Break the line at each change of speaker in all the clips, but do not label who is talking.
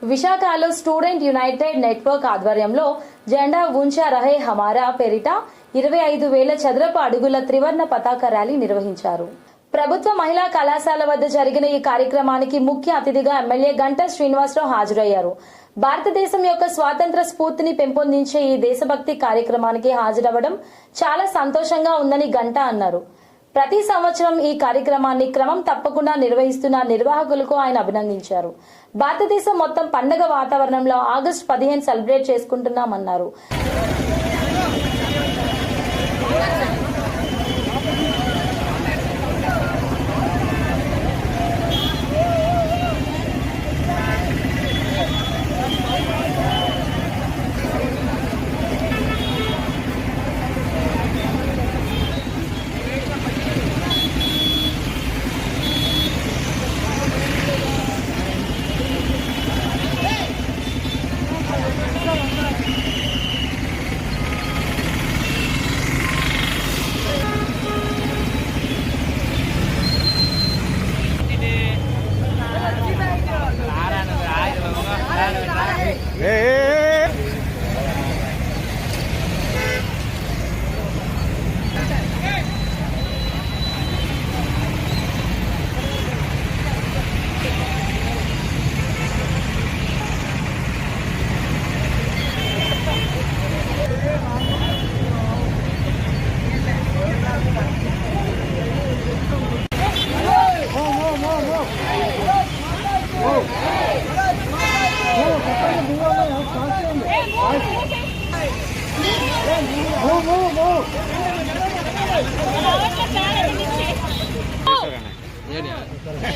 విశాఖలో student United network ఆధ్వర్యంలో జెండా ఊంచా రహే హమారా పేరిట 25,000 చదరపు అడుగుల త్రివర్ణ పతాక ర్యాలీ నిర్వహించారు. ప్రభుత్వ మహిళా కళాశాల వద్ద జరిగిన ఈ కార్యక్రమానికి ముఖ్య అతిథిగా ఎమ్మెల్యే గంటా శ్రీనివాసరావు హాజరయ్యారు. భారతదేశం యొక్క స్వాతంత్ర స్ఫూర్తిని పెంపొందించే ఈ దేశభక్తి కార్యక్రమానికి హాజరవ్వడం చాలా సంతోషంగా ఉందని గంటా అన్నారు. ప్రతి సంవత్సరం ఈ కార్యక్రమాన్ని క్రమం తప్పకుండా నిర్వహిస్తున్న నిర్వాహకులకు ఆయన అభినందించారు. భారతదేశం మొత్తం పండగ వాతావరణంలో ఆగస్టు 15 సెలబ్రేట్ చేసుకుంటున్నామన్నారు.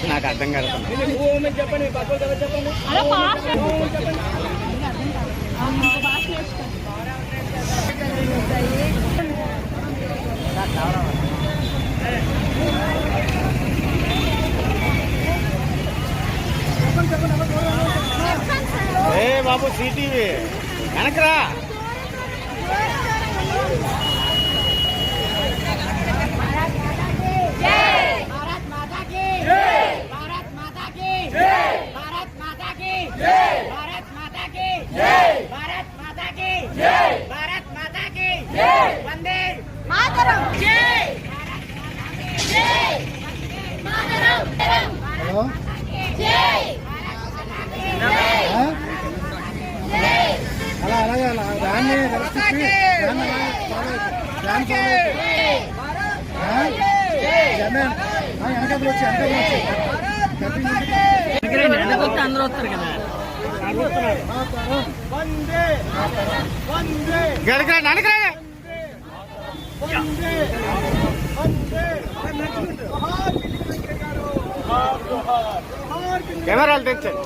నాకు అర్థం కాదు. ఏ బాబు సిటీవీ వెనకరా. అలాగే దాన్ని వెనకలు వచ్చి అందరూ వస్తారు కదా. కెమెరాలు తెచ్చండి.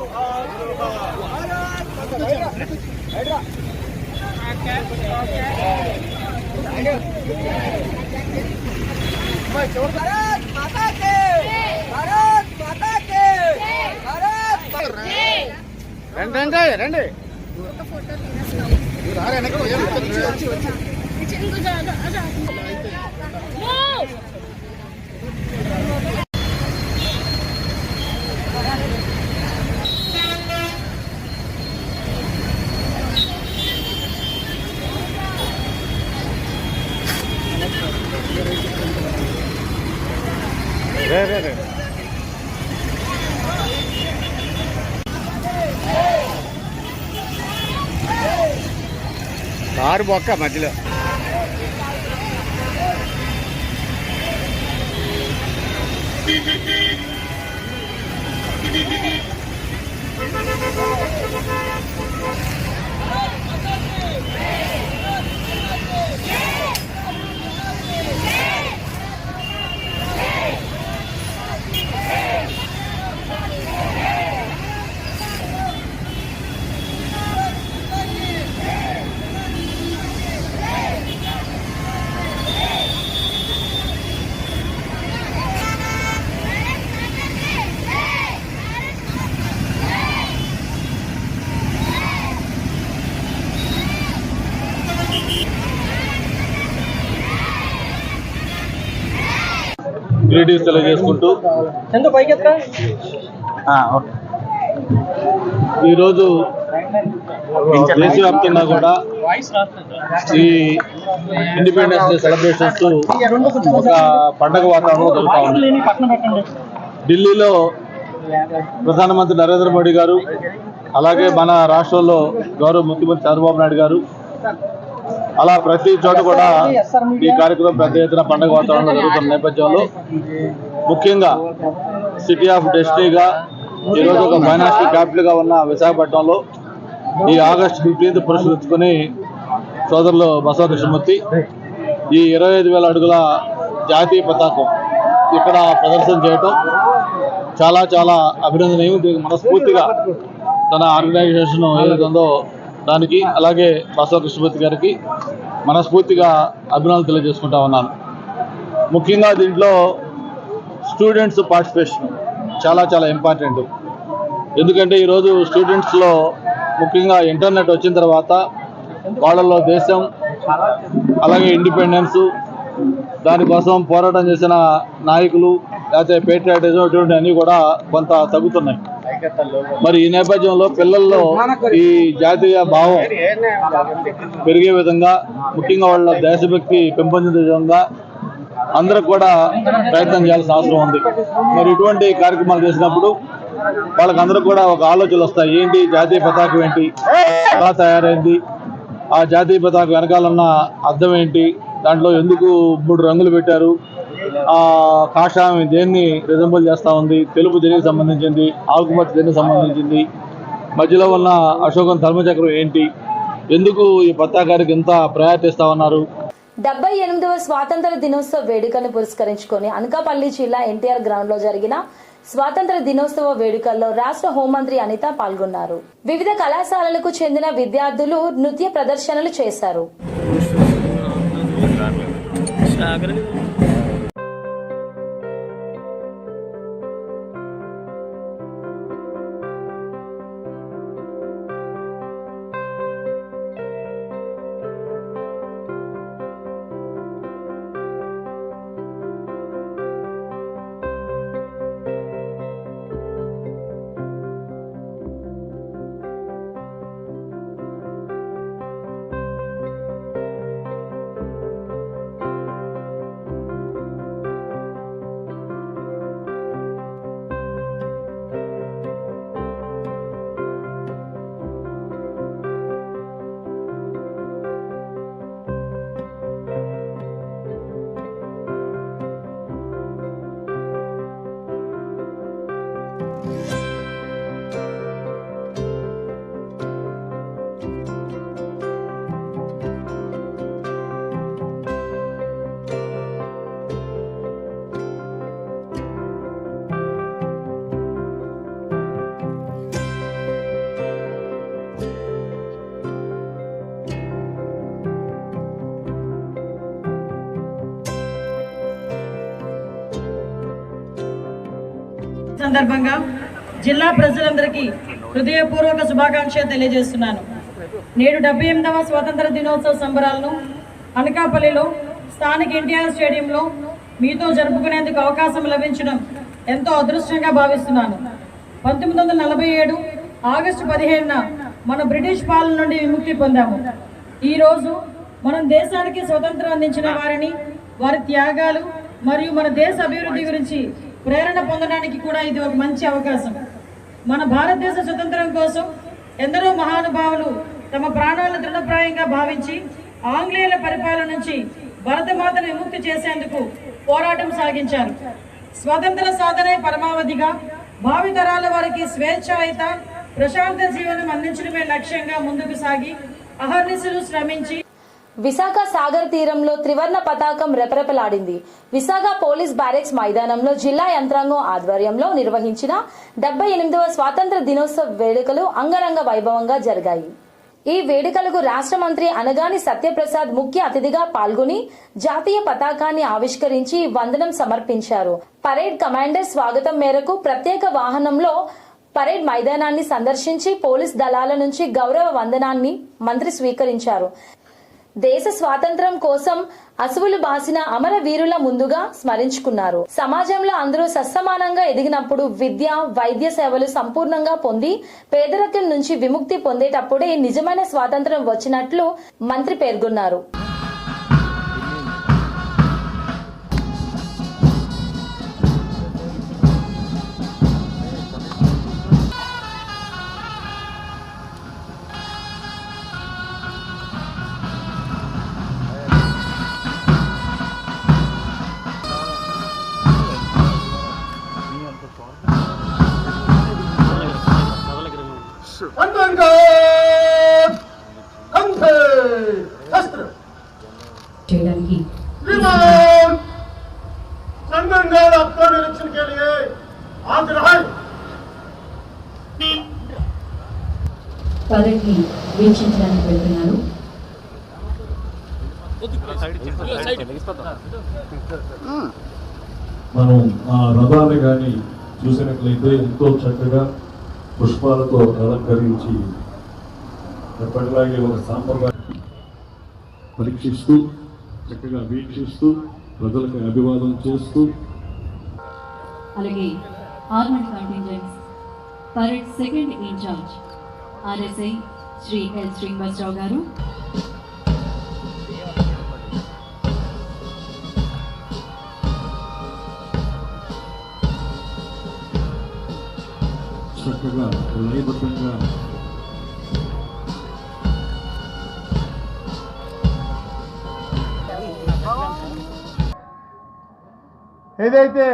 రండి రండి. కారు బొక్క మధ్యలో.
గ్రీటింగ్స్ తెలియజేసుకుంటూ
ఓకే.
ఈరోజు దేశవ్యాప్తంగా కూడా ఈ ఇండిపెండెన్స్ డే సెలబ్రేషన్స్ ఒక పండగ వాతావరణంలో జరుగుతూ ఉంది. ఢిల్లీలో ప్రధానమంత్రి నరేంద్ర మోడీ గారు, అలాగే మన రాష్ట్రంలో గౌరవ ముఖ్యమంత్రి చంద్రబాబు నాయుడు గారు, అలా ప్రతి చోట కూడా ఈ కార్యక్రమం పెద్ద ఎత్తున పండుగ వాతావరణంలో జరుగుతున్న నేపథ్యంలో ముఖ్యంగా సిటీ ఆఫ్ డెస్టినీగా ఈరోజు ఒక ఫైనాన్షియల్ క్యాపిటల్గా ఉన్న విశాఖపట్నంలో ఈ ఆగస్టు 15th పురస్కరించుకొని సోదరులు బసవ కృష్ణమూర్తి ఈ 25,000 అడుగుల జాతీయ పతాకం ఇక్కడ ప్రదర్శన చేయటం చాలా చాలా అభినందనీయం. దీనికి మనస్ఫూర్తిగా తన ఆర్గనైజేషన్ ఏదైతే ఉందో దానికి, అలాగే బసవ కృష్ణమూర్తి గారికి మనస్ఫూర్తిగా అభినందనలు తెలియజేసుకుంటా ఉన్నాను. ముఖ్యంగా దీంట్లో స్టూడెంట్స్ పార్టిసిపేషన్ చాలా చాలా ఇంపార్టెంట్. ఎందుకంటే ఈరోజు స్టూడెంట్స్లో ముఖ్యంగా ఇంటర్నెట్ వచ్చిన తర్వాత వాళ్ళలో దేశం, అలాగే ఇండిపెండెన్స్, దానికోసం పోరాటం చేసిన నాయకులు, లేకపోతే పేట్రియాటిజం ఇటువంటి అన్నీ కూడా కొంత తగ్గుతున్నాయి. మరి ఈ నేపథ్యంలో పిల్లల్లో ఈ జాతీయ భావం పెరిగే విధంగా, ముఖ్యంగా వాళ్ళ దేశభక్తి పెంపొందించే విధంగా అందరూ కూడా ప్రయత్నం చేయాల్సిన అవసరం ఉంది. మరి ఇటువంటి కార్యక్రమాలు చేసినప్పుడు వాళ్ళకందరూ కూడా ఒక ఆలోచనలు వస్తాయి. ఏంటి జాతీయ పతాకం, ఏంటి ఎలా తయారైంది, ఆ జాతీయ పతాకం వెనకాలన్న అర్థం ఏంటి, దాంట్లో ఎందుకు 3 రంగులు పెట్టారు, ఆ కాషాయం దేన్ని రిజంబుల్ చేస్తూ ఉంది, తెలుపు దేనికి సంబంధించింది, ఆకుపచ్చ దేనికి సంబంధించింది, మధ్యలో ఉన్న అశోకం ధర్మచక్రం ఏంటి, ఎందుకు ఈ పతాకానికి ఎంత ప్రయారిటీ ఇస్తా ఉన్నారు.
78వ స్వాతంత్ర దినోత్సవ వేడుకలను పురస్కరించుకొని అనకాపల్లి జిల్లా ఎన్టీఆర్ గ్రౌండ్ లో జరిగిన స్వాతంత్ర దినోత్సవ వేడుకల్లో రాష్ట్ర హోంమంత్రి అనిత పాల్గొన్నారు. వివిధ కళాశాలలకు చెందిన విద్యార్థులు నృత్య ప్రదర్శనలు చేశారు.
సందర్భంగా జిల్లా ప్రజలందరికీ హృదయపూర్వక శుభాకాంక్షలు తెలియజేస్తున్నాను. నేడు 78వ స్వాతంత్ర దినోత్సవ సంబరాలను అనకాపల్లిలో స్థానిక ఎన్టీఆర్ స్టేడియంలో మీతో జరుపుకునేందుకు అవకాశం లభించడం ఎంతో అదృష్టంగా భావిస్తున్నాను. 1947 ఆగస్టు 15న మన బ్రిటిష్ పాలన నుండి విముక్తి పొందాము. ఈరోజు మనం దేశానికి స్వతంత్రం అందించిన వారిని, వారి త్యాగాలు మరియు మన దేశ అభివృద్ధి గురించి ప్రేరణ పొందడానికి కూడా ఇది ఒక మంచి అవకాశం. మన భారతదేశ స్వతంత్రం కోసం ఎందరో మహానుభావులు తమ ప్రాణాలను దృఢప్రాయంగా భావించి ఆంగ్లేయుల పరిపాలన నుంచి భారతమాతను విముక్తి చేసేందుకు పోరాటం సాగించారు. స్వాతంత్ర సాధనే పరమావధిగా భావితరాల వారికి స్వేచ్ఛాయుత ప్రశాంత జీవనం అందించడమే లక్ష్యంగా ముందుకు సాగి అహర్నిశలు శ్రమించి
విశాఖ సాగర్ తీరంలో త్రివర్ణ పతాకం రెపరెపలాడింది. విశాఖ పోలీస్ బ్యారెక్స్ మైదానంలో జిల్లా యంత్రాంగం ఆధ్వర్యంలో నిర్వహించిన 78వ స్వాతంత్ర దినోత్సవ వేడుకలు అంగరంగ వైభవంగా జరిగాయి. ఈ వేడుకలకు రాష్ట్ర మంత్రి అనగాని సత్యప్రసాద్ ముఖ్య అతిథిగా పాల్గొని జాతీయ పతాకాన్ని ఆవిష్కరించి వందనం సమర్పించారు. పరేడ్ కమాండర్ స్వాగతం మేరకు ప్రత్యేక వాహనంలో పరేడ్ మైదానాన్ని సందర్శించి పోలీస్ దళాల నుంచి గౌరవ వందనాన్ని మంత్రి స్వీకరించారు. దేశ స్వాతంత్ర్యం కోసం అసువులు బాసిన అమరవీరుల ముందుగా స్మరించుకున్నారు. సమాజంలో అందరూ సస్సమానంగా ఎదిగినప్పుడు విద్య, వైద్య సేవలు సంపూర్ణంగా పొంది పేదరికం నుంచి విముక్తి పొందేటప్పుడే నిజమైన స్వాతంత్ర్యం వచ్చినట్లు మంత్రి పేర్కొన్నారు.
చేయడానికి పరేడ్ని వీక్షించడానికి వెళ్తున్నారు.
మనం ఆ రథాన్ని కానీ చూసినట్లయితే ఎంతో చక్కగా పుష్పాలతో అలంకరించి ఎప్పటిలాగే ఒక సాంప్రదాయం పరీక్షిస్తూ చక్కగా వీక్షిస్తూ ప్రజలకు అభివాదం చేస్తూ
అలాగే armed contingents parade second in charge RSI Shri L Srinivasarao గారు,
చక్కగా లయబద్ధంగా
ఏదైతే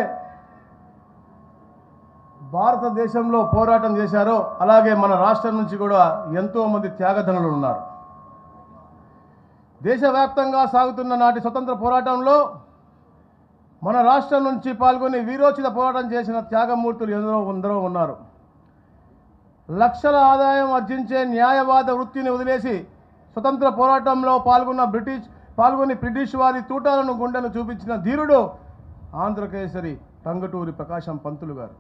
భారతదేశంలో పోరాటం చేశారో అలాగే మన రాష్ట్రం నుంచి కూడా ఎంతోమంది త్యాగధనులు ఉన్నారు. దేశవ్యాప్తంగా సాగుతున్న నాటి స్వతంత్ర పోరాటంలో మన రాష్ట్రం నుంచి పాల్గొని వీరోచిత పోరాటం చేసిన త్యాగమూర్తులు ఎందరో ఉన్నారు. లక్షల ఆదాయం ఆర్జించే న్యాయవాద వృత్తిని వదిలేసి స్వతంత్ర పోరాటంలో పాల్గొని బ్రిటిష్ వారి తూటాలను గుండెను చూపించిన ధీరుడు ఆంధ్రకేసరి టంగుటూరి ప్రకాశం పంతులు గారు.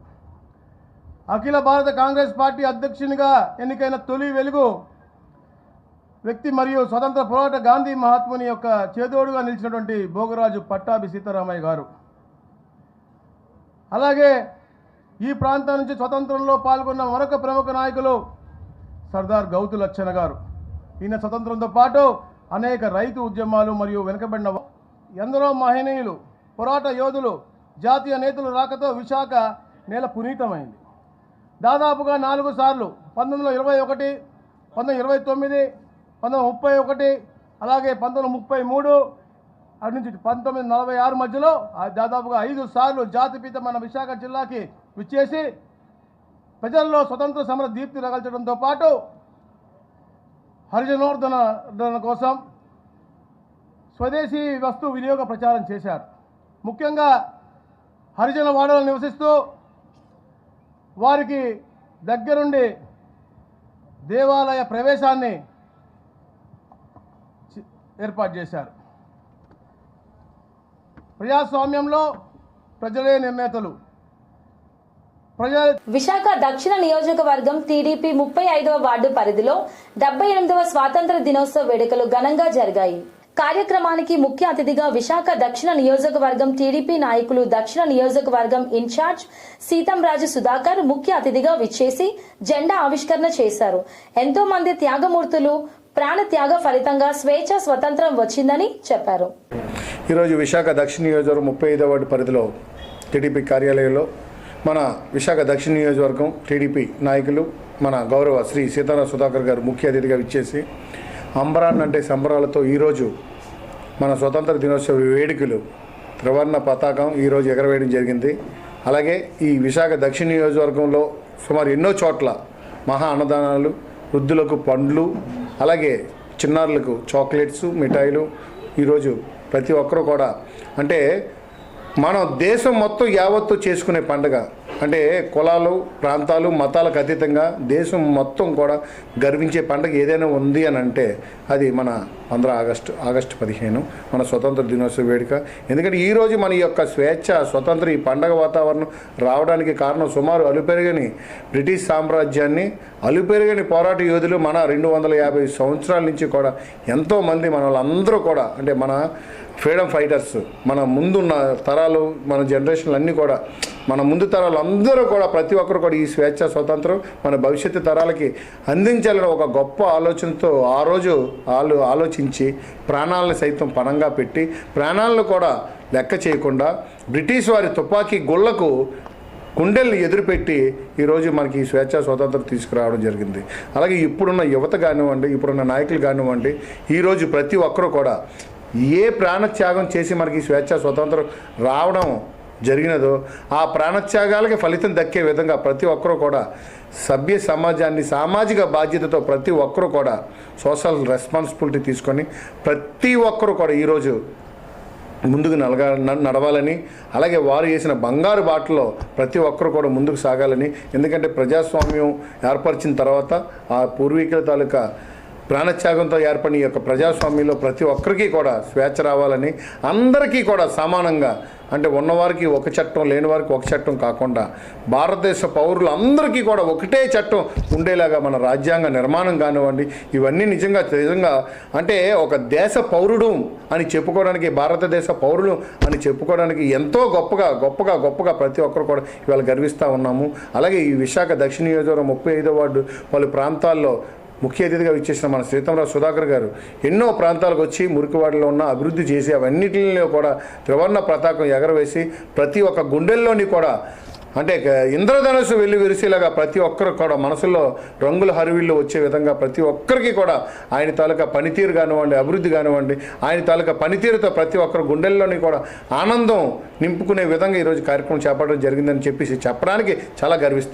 అఖిల భారత కాంగ్రెస్ పార్టీ అధ్యక్షునిగా ఎన్నికైన తొలి వెలుగు వ్యక్తి మరియు స్వతంత్ర పోరాట గాంధీ మహాత్ముని యొక్క చేదోడుగా నిలిచినటువంటి భోగరాజు పట్టాభి సీతారామయ్య గారు. అలాగే ఈ ప్రాంతం నుంచి స్వతంత్రంలో పాల్గొన్న మరొక ప్రముఖ నాయకులు సర్దార్ గౌతు లచ్చన్న గారు. ఈయన స్వతంత్రంతో పాటు అనేక రైతు ఉద్యమాలు మరియు వెనుకబడిన ఎందరో మహనీయులు, పోరాట యోధులు, జాతీయ నేతలు రాకతో విశాఖ నేల పునీతమైంది. దాదాపుగా 4 సార్లు 1921, 1929, 1931, అలాగే 1933 అటు నుంచి 1946 మధ్యలో దాదాపుగా 5 సార్లు జాతిపిత మన విశాఖ జిల్లాకి విచ్చేసి ప్రజల్లో స్వతంత్ర సమర దీప్తి రగల్చడంతో పాటు హరిజనోద్ధరణ కోసం స్వదేశీ వస్తు వినియోగ ప్రచారం చేశారు. ముఖ్యంగా హరిజన వాడలో నివసిస్తూ వారికి దగ్గరుండి దేవాలయ ప్రవేశాన్ని ఏర్పాటు చేశారు. ప్రజాస్వామ్యంలో ప్రజలే నిర్ణేతలు.
విశాఖ దక్షిణ నియోజకవర్గం టీడీపీ 35వ వార్డు పరిధిలో 78వ స్వాతంత్ర దినోత్సవ వేడుకలు ఘనంగా జరిగాయి. కార్యక్రమానికి ముఖ్య అతిథిగా విశాఖ దక్షిణ నియోజకవర్గం టీడీపీ నాయకులు, దక్షిణ నియోజకవర్గం ఇన్ఛార్జ్ సీతంరాజు సుధాకర్ ముఖ్య అతిథిగా విచ్చేసి జెండా ఆవిష్కరణ చేశారు. ఎంతో మంది త్యాగమూర్తులు ప్రాణ త్యాగ ఫలితంగా స్వేచ్ఛ స్వతంత్రం వచ్చిందని చెప్పారు.
ఈరోజు విశాఖ దక్షిణ నియోజకవర్గం 35వ వార్డు పరిధిలో టీడీపీ కార్యాలయంలో మన విశాఖ దక్షిణ నియోజకవర్గం టీడీపీ నాయకులు మన గౌరవ శ్రీ సీతారాం సుధాకర్ గారు ముఖ్య అతిథిగా విచ్చేసి అంబరాన్ అంటే సంబరాలతో ఈరోజు మన స్వతంత్ర దినోత్సవ వేడుకలు త్రివర్ణ పతాకం ఈరోజు ఎగరవేయడం జరిగింది. అలాగే ఈ విశాఖ దక్షిణ నియోజకవర్గంలో సుమారు ఎన్నో చోట్ల మహా అన్నదానాలు, వృద్ధులకు పండ్లు, అలాగే చిన్నారులకు చాక్లెట్స్, మిఠాయిలు ఈరోజు ప్రతి ఒక్కరూ కూడా అంటే మనం దేశం మొత్తం యావత్తు చేసుకునే పండుగ అంటే కులాలు, ప్రాంతాలు, మతాలకు అతీతంగా దేశం మొత్తం కూడా గర్వించే పండుగ ఏదైనా ఉంది అని అంటే అది మన 15 ఆగస్టు 15 మన స్వతంత్ర దినోత్సవ వేడుక. ఎందుకంటే ఈరోజు మన యొక్క స్వేచ్ఛ, స్వతంత్ర ఈ పండగ వాతావరణం రావడానికి కారణం సుమారు అలుపెరగని బ్రిటిష్ సామ్రాజ్యాన్ని, అలుపెరగని పోరాట యోధులు మన 250 సంవత్సరాల నుంచి కూడా ఎంతోమంది మన వాళ్ళందరూ కూడా, అంటే మన ఫ్రీడమ్ ఫైటర్స్, మన ముందున్న తరాలు, మన జనరేషన్లు అన్నీ కూడా, మన ముందు తరాలు అందరూ కూడా ప్రతి ఒక్కరు కూడా ఈ స్వేచ్ఛ, స్వతంత్రం మన భవిష్యత్తు తరాలకి అందించాలని ఒక గొప్ప ఆలోచనతో ఆ రోజు వాళ్ళు ఆలోచించి ప్రాణాలను సైతం పణంగా పెట్టి, ప్రాణాలను కూడా లెక్క చేయకుండా బ్రిటిష్ వారి తుపాకీ గుళ్లకు కుండెల్ని ఎదురుపెట్టి ఈరోజు మనకి ఈ స్వేచ్ఛ, స్వతంత్రం తీసుకురావడం జరిగింది. అలాగే ఇప్పుడున్న యువత కానివ్వండి, ఇప్పుడున్న నాయకులు కానివ్వండి, ఈరోజు ప్రతి ఒక్కరూ కూడా ఏ ప్రాణత్యాగం చేసి మనకి స్వేచ్ఛ, స్వతంత్రం రావడం జరిగినదో ఆ ప్రాణత్యాగాలకి ఫలితం దక్కే విధంగా ప్రతి ఒక్కరూ కూడా సభ్య సమాజాన్ని, సామాజిక బాధ్యతతో ప్రతి ఒక్కరూ కూడా సోషల్ రెస్పాన్సిబిలిటీ తీసుకొని ప్రతి ఒక్కరూ కూడా ఈరోజు ముందుకు నడవాలని, అలాగే వారు వేసిన బంగారు బాటలో ప్రతి ఒక్కరు కూడా ముందుకు సాగాలని. ఎందుకంటే ప్రజాస్వామ్యం ఏర్పరిచిన తర్వాత ఆ పూర్వీకుల తాలూకా ప్రాణత్యాగంతో ఏర్పడిన ఈ యొక్క ప్రజాస్వామ్యంలో ప్రతి ఒక్కరికి కూడా స్వేచ్ఛ రావాలని, అందరికీ కూడా సమానంగా, అంటే ఉన్నవారికి ఒక చట్టం, లేని వారికి ఒక చట్టం కాకుండా భారతదేశ పౌరులందరికీ కూడా ఒకటే చట్టం ఉండేలాగా మన రాజ్యాంగ నిర్మాణం కానివ్వండి, ఇవన్నీ నిజంగా అంటే ఒక దేశ పౌరుడు అని చెప్పుకోవడానికి, భారతదేశ పౌరులు అని చెప్పుకోవడానికి ఎంతో గొప్పగా ప్రతి ఒక్కరు కూడా ఇవాళ గర్విస్తూ ఉన్నాము. అలాగే ఈ విశాఖ దక్షిణ నియోజకవర్గం 35వ వార్డు పలు ప్రాంతాల్లో ముఖ్య అతిథిగా ఇచ్చేసిన మన సీతారాం సుధాకర్ గారు ఎన్నో ప్రాంతాలకు వచ్చి మురికివాడలో ఉన్న అభివృద్ధి చేసి అవన్నిటిలో కూడా త్రివర్ణ పతాకం ఎగరవేసి ప్రతి ఒక్క గుండెల్లోని కూడా, అంటే ఇంద్రధనుసు వెళ్ళి విరిసేలాగా ప్రతి ఒక్కరు కూడా మనసులో రంగుల హరివిళ్ళు వచ్చే విధంగా ప్రతి ఒక్కరికి కూడా ఆయన తాలూకా పనితీరు కానివ్వండి, అభివృద్ధి కానివ్వండి, ఆయన తాలూకా పనితీరుతో ప్రతి ఒక్కరు గుండెల్లోని కూడా ఆనందం నింపుకునే విధంగా ఈరోజు కార్యక్రమం చేపట్టడం జరిగిందని చెప్పేసి చెప్పడానికి చాలా గర్విస్తాం.